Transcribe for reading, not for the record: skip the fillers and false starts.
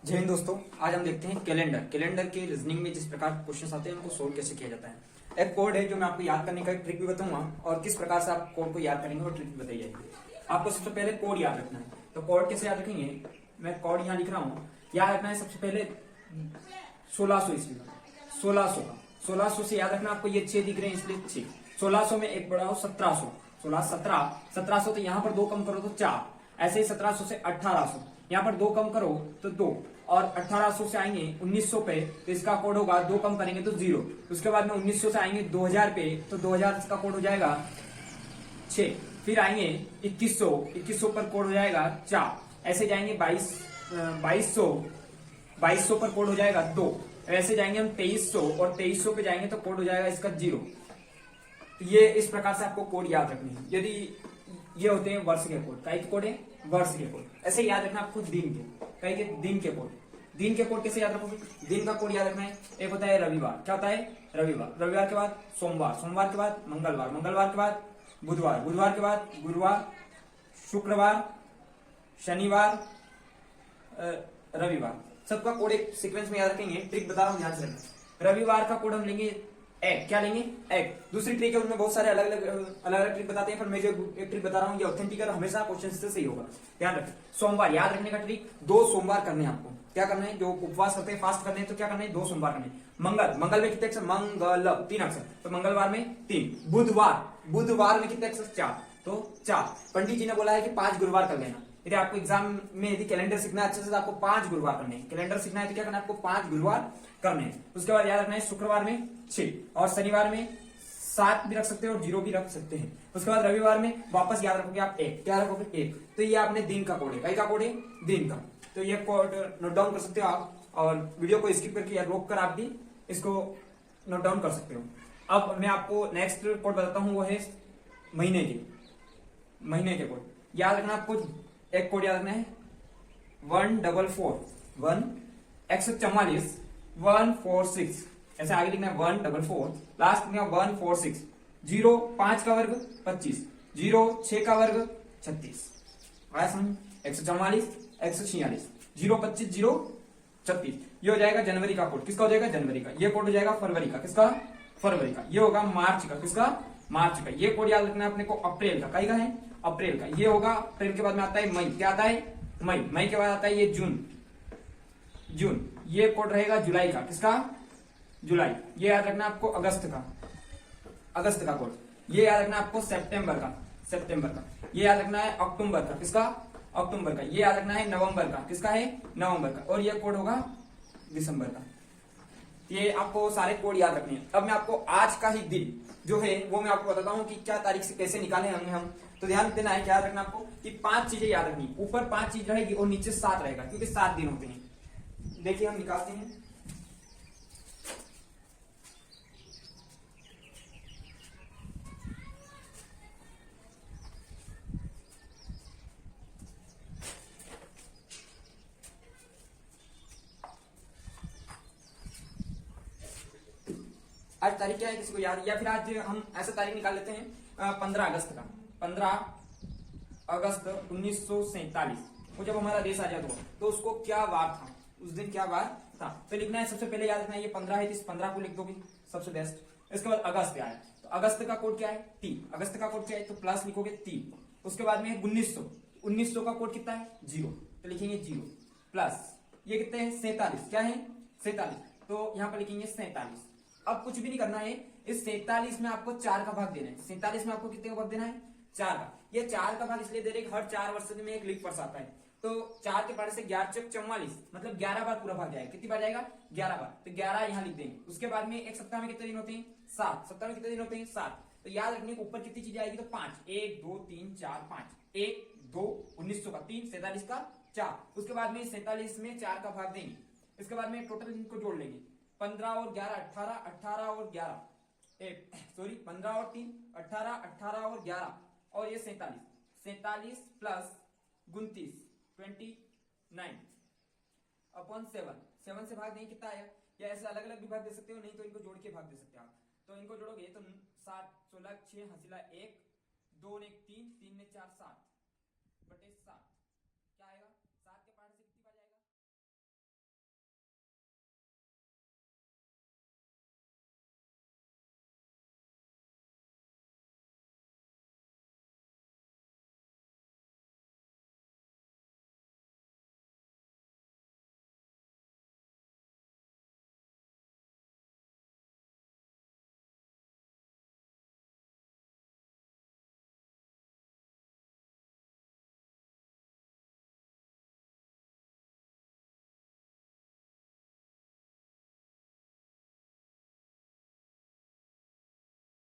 जय हिंद दोस्तों। आज हम देखते हैं कैलेंडर के रीजनिंग में जिस प्रकार क्वेश्चन आते हैं उनको सोल्व कैसे किया जाता है। एक कोड है जो मैं आपको याद करने का एक ट्रिक भी बताऊंगा और किस प्रकार से आप कोड को याद करेंगे वो ट्रिक भी बताई जाएगी। आपको सबसे पहले कोड याद रखना है। तो कोड कैसे याद रखेंगे, मैं कोड यहाँ लिख रहा हूँ। याद रखना है सबसे पहले 1600 ईस्वी का, 1600 से याद रखना। आपको ये 6 दिख रहे हैं इसलिए 6। 1600 में एक बढ़ाओ 1700, 1700 तो यहाँ पर 2 कम करो तो 4। ऐसे ही 1700 से 1800, यहाँ पर 2 कम करो तो 2 और 1800 से आएंगे 1900 पे तो इसका कोड होगा 2 कम करेंगे तो 0। उसके बाद में 1900 से आएंगे 2000 पे तो 2000 का कोड हो जाएगा 6। फिर आएंगे 2100 पर कोड हो जाएगा 4। ऐसे जाएंगे 2200 पर कोड हो जाएगा 2। ऐसे जाएंगे हम 2300 और 2300 पे जाएंगे तो कोड हो जाएगा इसका 0। ये इस प्रकार से आपको कोड याद रखने हैं। यदि ये होते हैं वर्ष के कोड, कई कोड है वर्ष के कोड। ऐसे याद रखना आपको दिन के, कई के दिन के कोड। दिन के कोड कैसे याद रखोगे, दिन का कोड याद रखना है। एक होता है रविवार, क्या होता है रविवार के बाद सोमवार, सोमवार के बाद मंगलवार, मंगलवार के बाद बुधवार, बुधवार के बाद गुरुवार, शुक्रवार, शनिवार, रविवार। सबका कोड एक सीक्वेंस में याद रखेंगे। ट्रिक बता रहा हूँ, ध्यान से रखना। रविवार का कोड हम लेंगे एक, क्या लेंगे एक। दूसरी ट्रिक है, उनमें बहुत सारे अलग अलग ट्रिक बताते हैं, पर मैं जो एक ट्रिक बता रहा हूँ ये ऑथेंटिक है, हमेशा क्वेश्चन से सही होगा। ध्यान रखें। सोमवार याद रखने का ट्रिक, 2 सोमवार करने हैं आपको। क्या करना है, जो उपवास करते हैं, फास्ट करने हैं, तो क्या करना है, 2 सोमवार करने हैं। मंगल में कितने अक्षर, मंगल 3 अक्षर, तो मंगलवार में 3। बुधवार में कितने अक्षर, 4, तो 4। पंडित जी ने बोला है कि 5 गुरुवार कर लेना। यदि आपको एग्जाम में यदि कैलेंडर सीखना है अच्छे से तो आपको 5 गुरुवार करने हैं। कैलेंडर सीखना है तो क्या करना है, आपको 5 गुरुवार करने हैं। उसके बाद याद रखना है शुक्रवार में 6 और शनिवार में 7 भी रख सकते हैं और 0 भी रख सकते हैं। उसके बाद रविवार में वापस याद रखोगे आप 1, क्या रखोगे 1। तो ये आपने दिन का कोड है, कई का कोड है, दिन का। तो ये कोड नोट डाउन कर सकते हो आप, और वीडियो को स्किप करके या रोक कर आप भी इसको नोट डाउन कर सकते हो। अब मैं आपको नेक्स्ट कोड बताता हूँ, वो है महीने के कोड। याद रखना आपको, एक कोड याद रखना है 144 146 ऐसे आगे लिखना है 144, लास्ट लिखना 146। 0 5 का वर्ग 25, 0 6 का वर्ग 36। आया समझ, 144 146, 0 25 0 36। ये हो जाएगा जनवरी का कोड। किसका हो जाएगा, जनवरी का। ये कोड हो जाएगा फरवरी का। किसका, फरवरी का। ये होगा मार्च का। किसका, मार्च का। ये कोड याद रखना है अपने को अप्रैल का। कई का है, अप्रैल का। ये होगा अप्रैल के बाद में आता है मई, क्या आता है, मई के बाद आता है ये जून। ये कोड रहेगा जुलाई का। किसका, जुलाई। ये याद रखना आपको अगस्त का कोड। ये याद रखना आपको सितंबर का। ये याद रखना है अक्टूबर का। किसका, अक्टूबर का। ये याद रखना है नवंबर का। किसका है, नवंबर का। और ये कोड होगा दिसंबर का। ये आपको सारे कोड याद रखने हैं। अब मैं आपको आज का ही दिन जो है वो मैं आपको बताता हूँ कि क्या तारीख से कैसे निकाले होंगे हम। तो ध्यान देना है, क्या याद रखना आपको कि 5 चीजें याद रखनी। ऊपर 5 चीज रहेगी और नीचे 7 रहेगा, क्योंकि 7 दिन होते हैं। देखिए हम निकालते हैं। आज तारीख क्या है, किसी को याद, या फिर आज हम ऐसा तारीख निकाल लेते हैं 15 अगस्त का। 15 अगस्त 1947 वो जब हमारा देश आजाद हुआ तो उसको क्या वार था, उस दिन क्या वार था। तो लिखना है, सबसे पहले याद रखना है ये 15 है तो इस 15 को लिख दोगे, सबसे बेस्ट। इसके बाद अगस्त आया तो अगस्त का कोड क्या है, 3। अगस्त का कोड क्या है, तो प्लस लिखोगे 3। उसके बाद में है 1900 का कोड कितना है, 0, तो लिखेंगे 0 प्लस ये कितने हैं, 47, क्या है 47, तो यहाँ पर लिखेंगे 47। अब कुछ भी नहीं करना है, इस 47 में आपको 4 का भाग देना है। 47 में आपको कितने का भाग देना है, 4 का। ये 4 का भाग इसलिए दे रहे हैं, हर 4 वर्ष में एक लीप वर्ष आता है। तो 4 के पारे से 11 चक 44, मतलब 11 बार पूरा भाग जाएगा। कितनी बार जाएगा, 11 बार। तो 11 यहाँ लिख देंगे। उसके बाद में एक सप्ताह में कितने दिन होते हैं, 7। सप्ताह में कितने दिन होते हैं, 7। तो याद रखने ऊपर कितनी चीजें आएगी, तो 5, 1 2 3 4 5, 1 2 1900 का 3, 47 का 4। उसके बाद में 47 में 4 का भाग देंगे। इसके बाद में टोटल इनको जोड़ लेंगे, 15 और 11 18, 18 और 11 15 और 3 18, 18 और 11 और ये 47 प्लस 29 29 अपॉन 7 से भाग देंगे, कितना आया। या ऐसे अलग अलग भी भाग दे सकते हो, नहीं तो इनको जोड़ के भाग दे सकते हो आप। तो इनको जोड़ोगे तो 7 16 6 हसीला 1 2 1 3 3 ने 4 7 बटे 7।